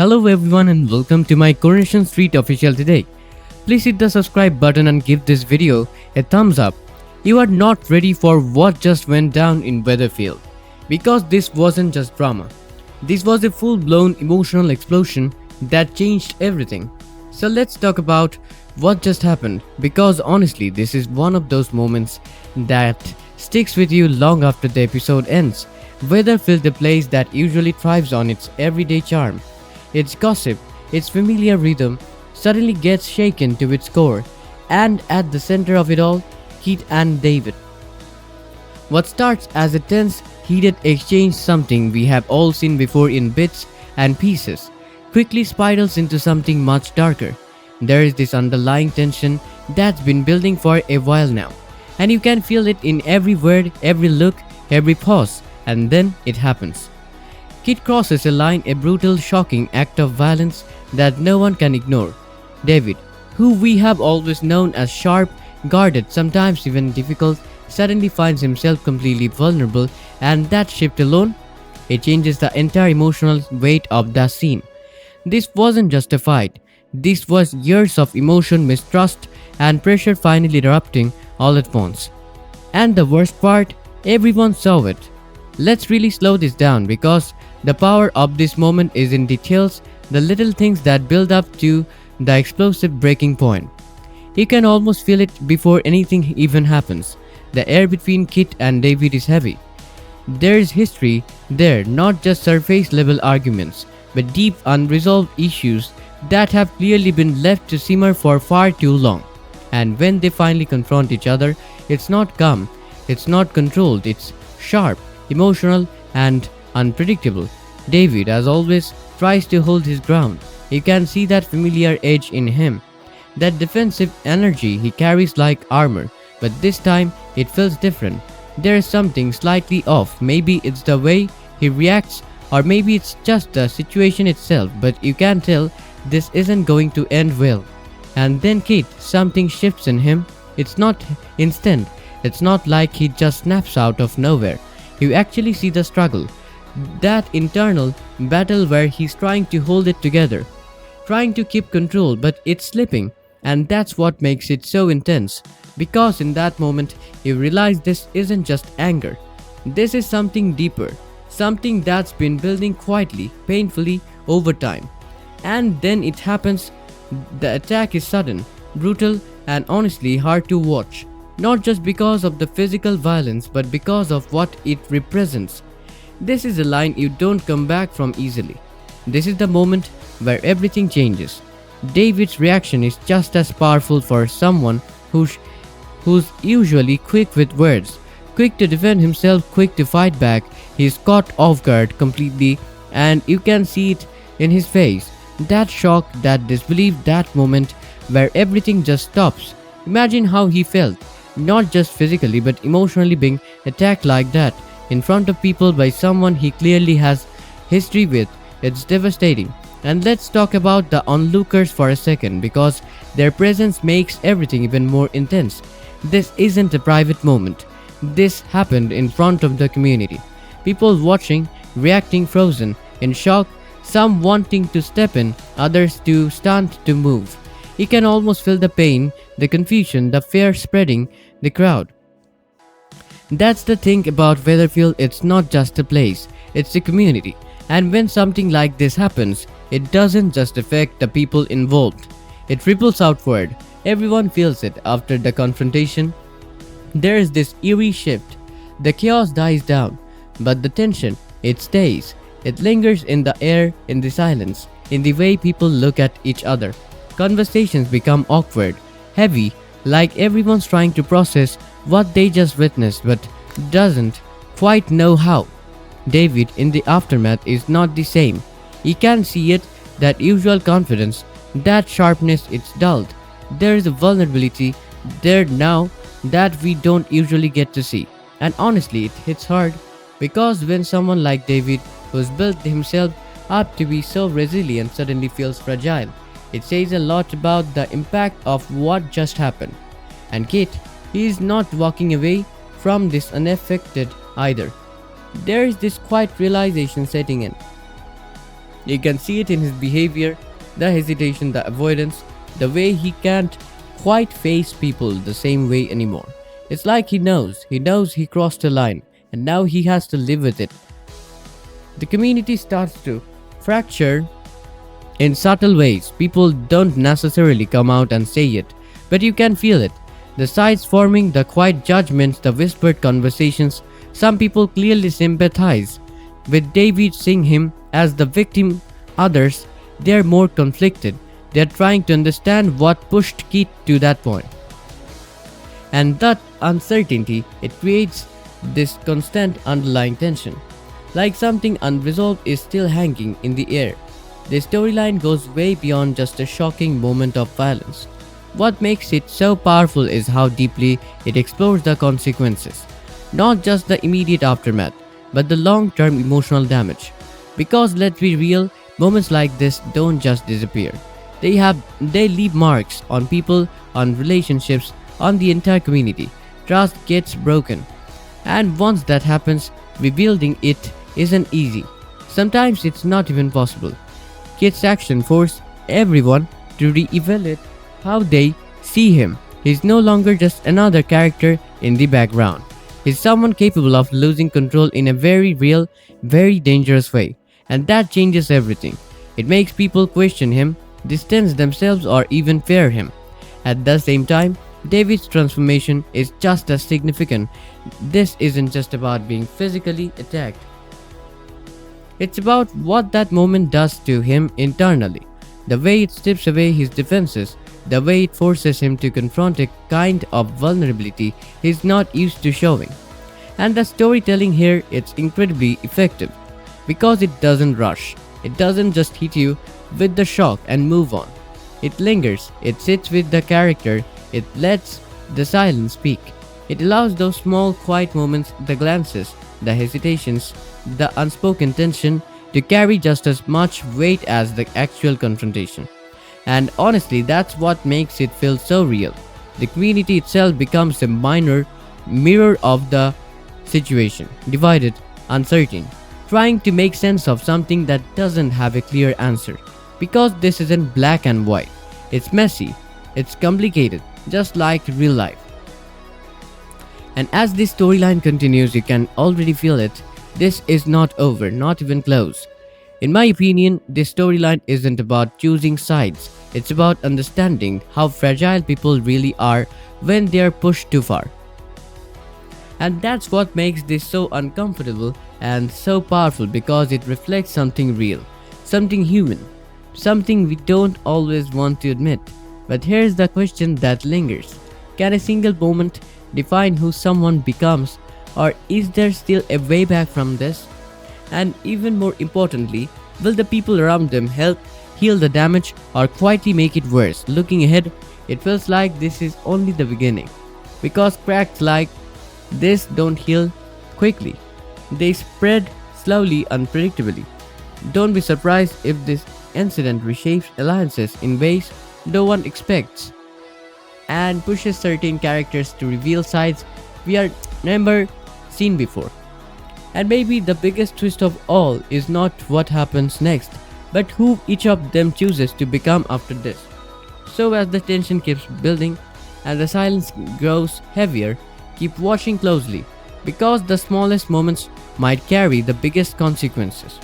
Hello everyone and welcome to my Coronation Street official today. Please hit the subscribe button and give this video a thumbs up. You are not ready for what just went down in Weatherfield. Because this wasn't just drama. This was a full-blown emotional explosion that changed everything. So let's talk about what just happened, because honestly this is one of those moments that sticks with you long after the episode ends. Weatherfield, the place that usually thrives on its everyday charm, its gossip, its familiar rhythm, suddenly gets shaken to its core, and at the center of it all, Kit and David. What starts as a tense, heated exchange, something we have all seen before in bits and pieces, quickly spirals into something much darker. There is this underlying tension that's been building for a while now, and you can feel it in every word, every look, every pause, and then it happens. Kit crosses a line, a brutal, shocking act of violence that no one can ignore. David, who we have always known as sharp, guarded, sometimes even difficult, suddenly finds himself completely vulnerable, and that shift alone, it changes the entire emotional weight of the scene. This wasn't just a fight. This was years of emotion, mistrust, and pressure finally erupting all at once. And the worst part, everyone saw it. Let's really slow this down, because the power of this moment is in details, the little things that build up to the explosive breaking point. You can almost feel it before anything even happens. The air between Kit and David is heavy. There is history there, not just surface level arguments, but deep unresolved issues that have clearly been left to simmer for far too long. And when they finally confront each other, it's not calm, it's not controlled, it's sharp, emotional, and unpredictable. David, as always, tries to hold his ground. You can see that familiar edge in him, that defensive energy he carries like armor, but this time it feels different. There is something slightly off. Maybe it's the way he reacts, or maybe it's just the situation itself, but you can tell this isn't going to end well. And then Kit, something shifts in him. It's not instant. It's not like he just snaps out of nowhere. You actually see the struggle, that internal battle where he's trying to hold it together, trying to keep control, but it's slipping. And that's what makes it so intense, because in that moment you realize this isn't just anger. This is something deeper, something that's been building quietly, painfully over time. And then it happens. The attack is sudden, brutal, and honestly hard to watch. Not just because of the physical violence, but because of what it represents. This is a line you don't come back from easily. This is the moment where everything changes. David's reaction is just as powerful for someone who's usually quick with words, quick to defend himself, quick to fight back. He's caught off guard completely, and you can see it in his face. That shock, that disbelief, that moment where everything just stops. Imagine how he felt, not just physically but emotionally, being attacked like that in front of people by someone he clearly has history with. It's devastating. And let's talk about the onlookers for a second, because their presence makes everything even more intense. This isn't a private moment. This happened in front of the community. People watching, reacting, frozen, in shock, some wanting to step in, others too stunned to move. You can almost feel the pain, the confusion, the fear spreading the crowd. That's the thing about Weatherfield, it's not just a place, it's a community. And when something like this happens, it doesn't just affect the people involved. It ripples outward. Everyone feels it. After the confrontation, there is this eerie shift. The chaos dies down, but the tension, it stays. It lingers in the air, in the silence, in the way people look at each other. Conversations become awkward, heavy, like everyone's trying to process what they just witnessed but doesn't quite know how. David, in the aftermath, is not the same. He can see it, that usual confidence, that sharpness, it's dulled. There is a vulnerability there now that we don't usually get to see. And honestly, it hits hard, because when someone like David, who's built himself up to be so resilient, suddenly feels fragile, it says a lot about the impact of what just happened. And Kit, he is not walking away from this unaffected either. There is this quiet realization setting in. You can see it in his behavior, the hesitation, the avoidance, the way he can't quite face people the same way anymore. It's like he knows he crossed a line, and now he has to live with it. The community starts to fracture in subtle ways. People don't necessarily come out and say it, but you can feel it. The sides forming, the quiet judgments, the whispered conversations. Some people clearly sympathize with David, seeing him as the victim. Others, they are more conflicted. They are trying to understand what pushed Keith to that point. And that uncertainty, it creates this constant underlying tension. Like something unresolved is still hanging in the air. The storyline goes way beyond just a shocking moment of violence. What makes it so powerful is how deeply it explores the consequences. Not just the immediate aftermath, but the long-term emotional damage. Because let's be real, moments like this don't just disappear. They leave marks on people, on relationships, on the entire community. Trust gets broken. And once that happens, rebuilding it isn't easy. Sometimes it's not even possible. Kit's action forced everyone to re-evaluate how they see him. He's no longer just another character in the background. He's someone capable of losing control in a very real, very dangerous way. And that changes everything. It makes people question him, distance themselves, or even fear him. At the same time, David's transformation is just as significant. This isn't just about being physically attacked. It's about what that moment does to him internally. The way it strips away his defenses, the way it forces him to confront a kind of vulnerability he's not used to showing. And the storytelling here, it's incredibly effective because it doesn't rush. It doesn't just hit you with the shock and move on. It lingers, it sits with the character, it lets the silence speak. It allows those small quiet moments, the glances, the hesitations, the unspoken tension to carry just as much weight as the actual confrontation. And honestly, that's what makes it feel so real. The community itself becomes a minor mirror of the situation, divided, uncertain, trying to make sense of something that doesn't have a clear answer. Because this isn't black and white. It's messy, it's complicated, just like real life. And as this storyline continues, you can already feel it. This is not over, not even close. In my opinion, this storyline isn't about choosing sides. It's about understanding how fragile people really are when they are pushed too far. And that's what makes this so uncomfortable and so powerful, because it reflects something real, something human, something we don't always want to admit. But here's the question that lingers. Can a single moment define who someone becomes, or is there still a way back from this? And even more importantly, will the people around them help heal the damage or quietly make it worse? Looking ahead, it feels like this is only the beginning, because cracks like this don't heal quickly. They spread slowly, unpredictably. Don't be surprised if this incident reshapes alliances in ways no one expects and pushes certain characters to reveal sides we are never seen before. And maybe the biggest twist of all is not what happens next, but who each of them chooses to become after this. So as the tension keeps building and the silence grows heavier, keep watching closely, because the smallest moments might carry the biggest consequences.